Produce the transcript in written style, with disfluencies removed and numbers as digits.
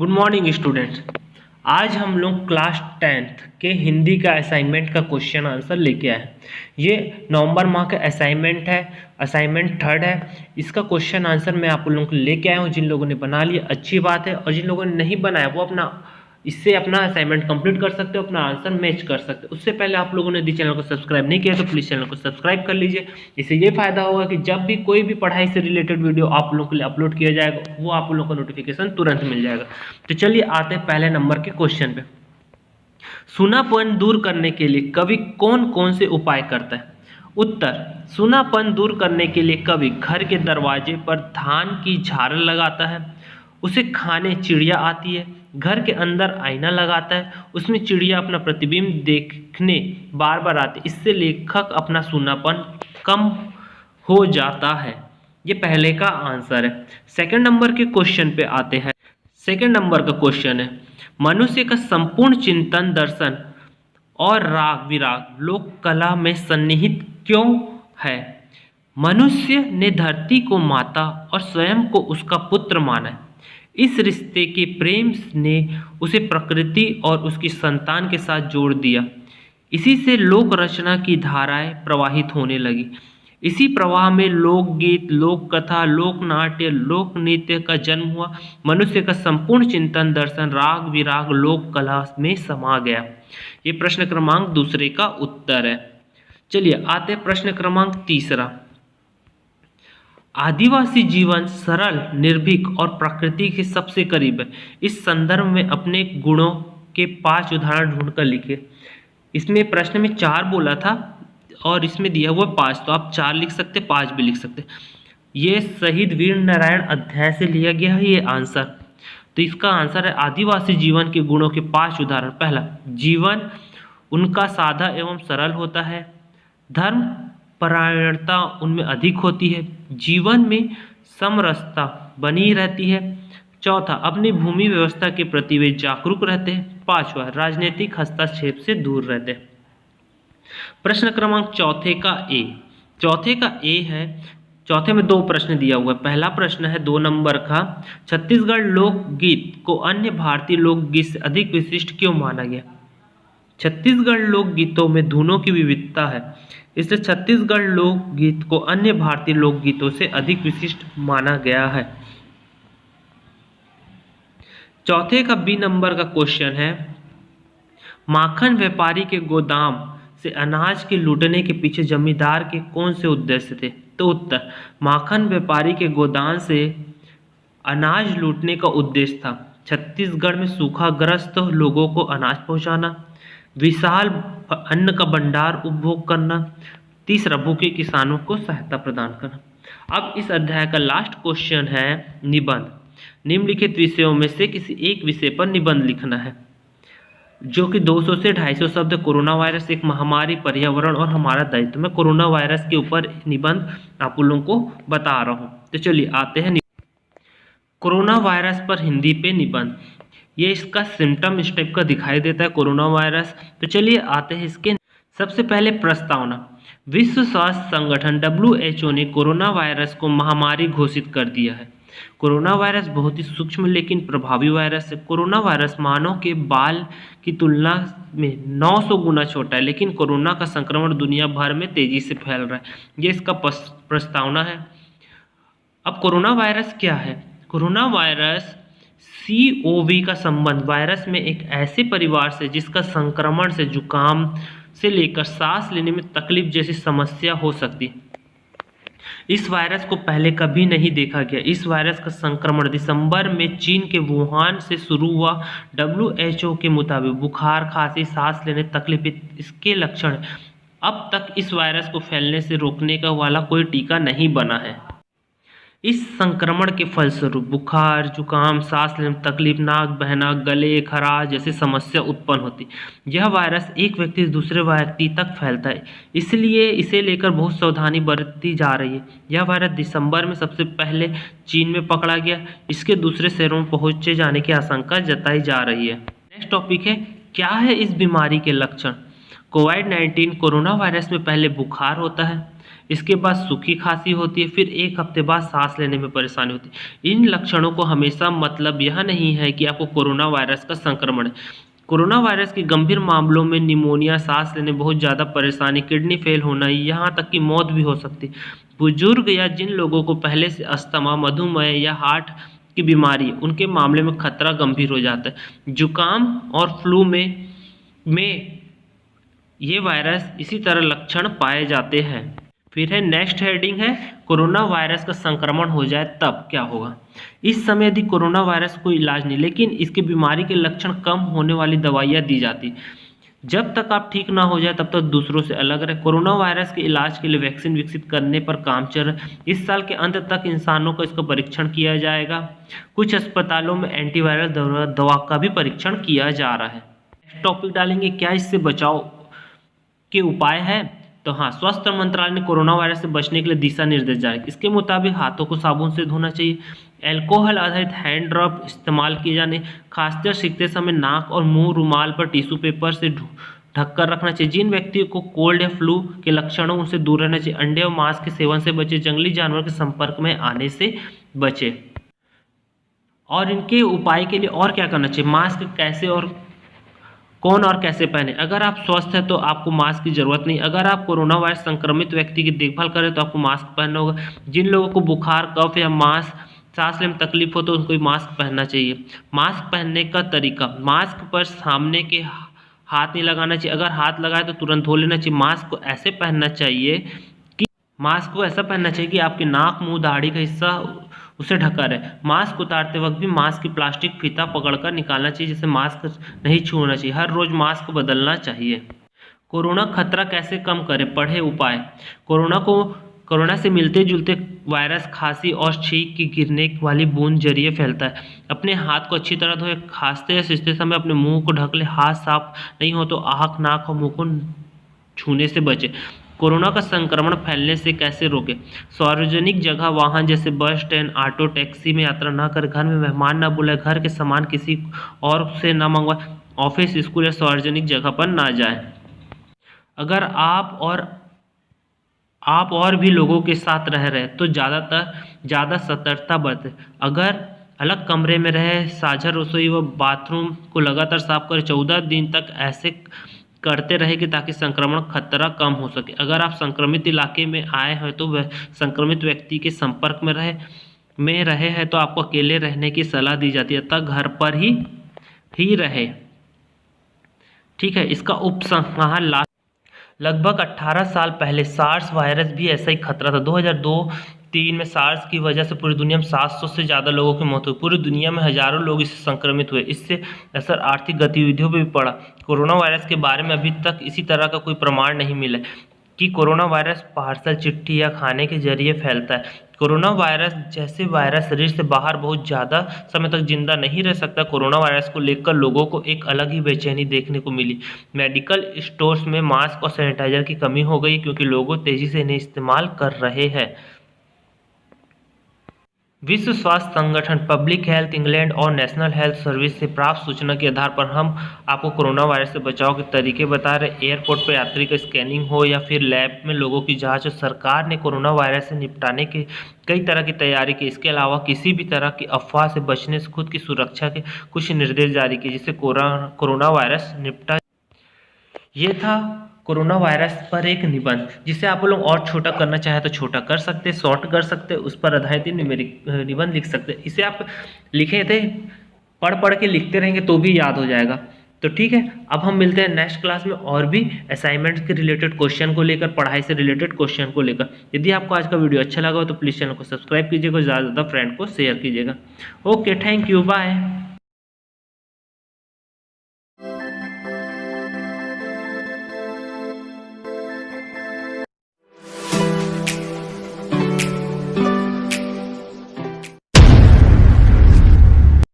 Good morning students. आज हम लोग क्लास 10th के हिंदी का असाइनमेंट का क्वेश्चन आंसर लेके आए। ये नवंबर माह का असाइनमेंट है, असाइनमेंट 3rd है। इसका क्वेश्चन आंसर मैं आप लोगों को लेके आया हूँ। जिन लोगों ने बना लिया अच्छी बात है, और जिन लोगों ने नहीं बनाया वो अपना इससे अपना असाइनमेंट कंप्लीट कर सकते हो, अपना आंसर मैच कर सकते हो। उससे पहले आप लोगों ने यदि चैनल को सब्सक्राइब नहीं किया तो प्लीज़ चैनल को सब्सक्राइब कर लीजिए। इससे ये फायदा होगा कि जब भी कोई भी पढ़ाई से रिलेटेड वीडियो आप लोगों के लिए अपलोड किया जाएगा वो आप लोगों को नोटिफिकेशन तुरंत मिल जाएगा। तो चलिए आते हैं पहले नंबर के क्वेश्चन पे। सूनापन दूर करने के लिए कवि कौन कौन से उपाय करता है? उत्तर, सूनापन दूर करने के लिए कवि घर के दरवाजे पर धान की झालर लगाता है, उसे खाने चिड़िया आती है, घर के अंदर आईना लगाता है, उसमें चिड़िया अपना प्रतिबिंब देखने बार बार आती है। इससे लेखक अपना सूनापन कम हो जाता है। ये पहले का आंसर है। सेकंड नंबर के क्वेश्चन पे आते हैं। सेकंड नंबर का क्वेश्चन है, मनुष्य का संपूर्ण चिंतन दर्शन और राग विराग लोक कला में सन्निहित क्यों है? मनुष्य ने धरती को माता और स्वयं को उसका पुत्र माना है। इस रिश्ते के प्रेम ने उसे प्रकृति और उसकी संतान के साथ जोड़ दिया। इसी से लोक रचना की धाराएं प्रवाहित होने लगी। इसी प्रवाह में लोकगीत, लोक कथा, लोक नाट्य, लोक नृत्य का जन्म हुआ। मनुष्य का संपूर्ण चिंतन दर्शन राग विराग लोक कला में समा गया। ये प्रश्न क्रमांक दूसरे का उत्तर है। चलिए आते प्रश्न क्रमांक तीसरा। आदिवासी जीवन सरल, निर्भीक और प्रकृति के सबसे करीब है। इस संदर्भ में अपने गुणों के 5 उदाहरण ढूंढकर लिखिए। इसमें प्रश्न में 4 बोला था और इसमें दिया हुआ 5, तो आप 4 लिख सकते, 5 भी लिख सकते। ये शहीद वीर नारायण अध्याय से लिया गया है ये आंसर। तो इसका आंसर है आदिवासी जीवन के गुणों के 5 उदाहरण। पहला, जीवन उनका सादा एवं सरल होता है। धर्म परायणता उनमें अधिक होती है। जीवन में समरसता बनी रहती है। चौथा, अपनी भूमि व्यवस्था के प्रति वे जागरूक रहते हैं। 5वां, राजनीतिक हस्तक्षेप से दूर रहते हैं। प्रश्न क्रमांक चौथे का ए है। चौथे में 2 प्रश्न दिया हुआ है। पहला प्रश्न है 2 नंबर का, छत्तीसगढ़ लोकगीत को अन्य भारतीय लोकगीत से अधिक विशिष्ट क्यों माना गया? छत्तीसगढ़ लोकगीतों में धुनों की विविधता है, इसलिए छत्तीसगढ़ लोकगीत को अन्य भारतीय लोकगीतों से अधिक विशिष्ट माना गया है। चौथे का बी नंबर का क्वेश्चन है, माखन व्यापारी के गोदाम से अनाज के लूटने के पीछे जमींदार के कौन से उद्देश्य थे? तो उत्तर, माखन व्यापारी के गोदाम से अनाज लूटने का उद्देश्य था छत्तीसगढ़ में सूखाग्रस्त लोगों को अनाज पहुंचाना, विशाल अन्न का भंडार उपभोग करना, तीसरा, भूखे किसानों को सहायता प्रदान करना। अब इस अध्याय का लास्ट क्वेश्चन है निबंध। निम्नलिखित विषयों में से किसी एक विषय पर निबंध लिखना है, जो कि 200 से 250 शब्द। कोरोना वायरस एक महामारी, पर्यावरण और हमारा दायित्व। मैं कोरोना वायरस के ऊपर निबंध आप लोगों को बता रहा हूँ। तो चलिए आते हैं कोरोना वायरस पर हिंदी पे निबंध। ये इसका सिम्टम इस टाइप का दिखाई देता है कोरोना वायरस। तो चलिए आते हैं इसके। सबसे पहले प्रस्तावना। विश्व स्वास्थ्य संगठन WHO ने कोरोना वायरस को महामारी घोषित कर दिया है। कोरोना वायरस बहुत ही सूक्ष्म लेकिन प्रभावी वायरस है। कोरोना वायरस मानव के बाल की तुलना में 900 गुना छोटा है, लेकिन कोरोना का संक्रमण दुनिया भर में तेजी से फैल रहा है। ये इसका प्रस्तावना है। अब कोरोना वायरस क्या है? कोरोना वायरस COV का संबंध वायरस में एक ऐसे परिवार से जिसका संक्रमण से जुकाम से लेकर सांस लेने में तकलीफ जैसी समस्या हो सकती है। इस वायरस को पहले कभी नहीं देखा गया। इस वायरस का संक्रमण दिसंबर में चीन के वुहान से शुरू हुआ। WHO के मुताबिक बुखार, खांसी, सांस लेने तकलीफ इसके लक्षण हैं। अब तक इस वायरस को फैलने से रोकने का वाला कोई टीका नहीं बना है। इस संक्रमण के फलस्वरूप बुखार, जुकाम, सांस लेने में तकलीफ, नाक बहना, गले खराश जैसी समस्या उत्पन्न होती। यह वायरस एक व्यक्ति से दूसरे व्यक्ति तक फैलता है, इसलिए इसे लेकर बहुत सावधानी बरती जा रही है। यह वायरस दिसंबर में सबसे पहले चीन में पकड़ा गया। इसके दूसरे शहरों में पहुंचे जाने की आशंका जताई जा रही है। नेक्स्ट टॉपिक है, क्या है इस बीमारी के लक्षण? कोविड-19 कोरोना वायरस में पहले बुखार होता है, इसके बाद सूखी खांसी होती है, फिर 1 हफ्ते बाद सांस लेने में परेशानी होती है। इन लक्षणों को हमेशा मतलब यह नहीं है कि आपको कोरोना वायरस का संक्रमण है। कोरोना वायरस के गंभीर मामलों में निमोनिया, सांस लेने बहुत ज़्यादा परेशानी, किडनी फेल होना, यहाँ तक कि मौत भी हो सकती है। बुजुर्ग या जिन लोगों को पहले से अस्थमा, मधुमेह या हार्ट की बीमारी, उनके मामले में खतरा गंभीर हो जाता है। जुकाम और फ्लू में ये वायरस इसी तरह लक्षण पाए जाते हैं। फिर है नेक्स्ट हेडिंग है कोरोना वायरस का संक्रमण हो जाए तब क्या होगा। इस समय यदि कोरोना वायरस कोई इलाज नहीं, लेकिन इसके बीमारी के लक्षण कम होने वाली दवाइयाँ दी जाती। जब तक आप ठीक ना हो जाए तब तक दूसरों से अलग रहे। कोरोना वायरस के इलाज के लिए वैक्सीन विकसित करने पर काम चल रहा है। इस साल के अंत तक इंसानों का इसका परीक्षण किया जाएगा। कुछ अस्पतालों में एंटीवायरल दवा का भी परीक्षण किया जा रहा है। टॉपिक डालेंगे क्या इससे बचाव के उपाय है। तो हाँ, स्वास्थ्य मंत्रालय ने कोरोना वायरस से बचने के लिए दिशा निर्देश जारी। इसके मुताबिक हाथों को साबुन से धोना चाहिए, अल्कोहल आधारित हैंड ड्रॉप इस्तेमाल किए जाने, खांसते और छींकते समय नाक और मुंह रुमाल पर टिश्यू पेपर से ढककर रखना चाहिए। जिन व्यक्तियों को कोल्ड या फ्लू के लक्षण हो उनसे दूर रहना चाहिए। अंडे और मांस के सेवन से बचे, जंगली जानवर के संपर्क में आने से बचे। और इनके उपाय के लिए और क्या करना चाहिए, मास्क कैसे और कौन और कैसे पहने। अगर आप स्वस्थ हैं तो आपको मास्क की जरूरत नहीं। अगर आप कोरोना वायरस संक्रमित व्यक्ति की देखभाल करें तो आपको मास्क पहनना होगा। जिन लोगों को बुखार, कफ या सांस लेने में तकलीफ हो तो उनको मास्क पहनना चाहिए। मास्क पहनने का तरीका, मास्क पर सामने के हाथ नहीं लगाना चाहिए। अगर हाथ लगाए तो तुरंत धो लेना चाहिए। मास्क को ऐसे पहनना चाहिए कि आपके नाक, मुंह, दाढ़ी का हिस्सा उसे ढका रहे। मास्क उतारते वक्त भी मास्क की प्लास्टिक फीता पकड़कर निकालना चाहिए, जिससे मास्क नहीं छूना चाहिए। हर रोज मास्क बदलना चाहिए। कोरोना खतरा कैसे कम करें, पढ़े उपाय। कोरोना से मिलते जुलते वायरस खांसी और छींक की गिरने वाली बूंद जरिए फैलता है। अपने हाथ को अच्छी तरह धोए। खांसते या सींचते समय अपने मुंह को ढक ले। हाथ साफ नहीं हो तो आँख, नाक और मुंह को छूने से बचे। कोरोना का संक्रमण फैलने से कैसे रोके। सार्वजनिक जगह, वाहन जैसे बस, ट्रेन, ऑटो, टैक्सी में यात्रा न करें। घर में मेहमान न बुलाए। घर के सामान किसी और से न मंगवाए। ऑफिस, स्कूल या सार्वजनिक जगह पर ना जाए। अगर आप और भी लोगों के साथ रह रहे तो ज़्यादा सतर्कता बरतें। अगर अलग कमरे में रहे, साझा रसोई व बाथरूम को लगातार साफ करें। 14 दिन तक ऐसे करते रहेंगे ताकि संक्रमण खतरा कम हो सके। अगर आप संक्रमित इलाके में आए हैं तो वह संक्रमित व्यक्ति के संपर्क में रहे हैं तो आपको अकेले रहने की सलाह दी जाती है, अतः घर पर ही रहे। ठीक है। इसका उपसंहार, लगभग 18 साल पहले सार्स वायरस भी ऐसा ही खतरा था। 2002-3 में सार्स की वजह से पूरी दुनिया में 700 से ज़्यादा लोगों की मौत हुई। पूरी दुनिया में हजारों लोग इससे संक्रमित हुए। इससे असर आर्थिक गतिविधियों पर भी पड़ा। कोरोना वायरस के बारे में अभी तक इसी तरह का कोई प्रमाण नहीं मिला कि कोरोना वायरस पार्सल, चिट्ठी या खाने के जरिए फैलता है। कोरोना वायरस जैसे वायरस शरीर से बाहर बहुत ज़्यादा समय तक जिंदा नहीं रह सकता। कोरोना वायरस को लेकर लोगों को एक अलग ही बेचैनी देखने को मिली। मेडिकल स्टोर्स में मास्क और सैनिटाइजर की कमी हो गई क्योंकि लोग तेजी से इन्हें इस्तेमाल कर रहे हैं। विश्व स्वास्थ्य संगठन, पब्लिक हेल्थ इंग्लैंड और नेशनल हेल्थ सर्विस से प्राप्त सूचना के आधार पर हम आपको कोरोना वायरस से बचाव के तरीके बता रहे। एयरपोर्ट पर यात्री का स्कैनिंग हो या फिर लैब में लोगों की जांच हो, सरकार ने कोरोना वायरस से निपटाने के कई तरह की तैयारी की। इसके अलावा किसी भी तरह की अफवाह से बचने से खुद की सुरक्षा के कुछ निर्देश जारी किए, जिससे कोरोना वायरस निपटा। ये था कोरोना वायरस पर एक निबंध, जिसे आप लोग और छोटा करना चाहे तो छोटा कर सकते, शॉर्ट कर सकते, उस पर आधारित निबंध लिख सकते। इसे आप लिखे थे, पढ़ के लिखते रहेंगे तो भी याद हो जाएगा। तो ठीक है, अब हम मिलते हैं नेक्स्ट क्लास में और भी असाइनमेंट के रिलेटेड क्वेश्चन को लेकर, पढ़ाई से रिलेटेड क्वेश्चन को लेकर। यदि आपको आज का वीडियो अच्छा लगा हो तो प्लीज़ चैनल को सब्सक्राइब कीजिएगा, ज़्यादा से ज़्यादा फ्रेंड को शेयर कीजिएगा। Okay, thank you, bye.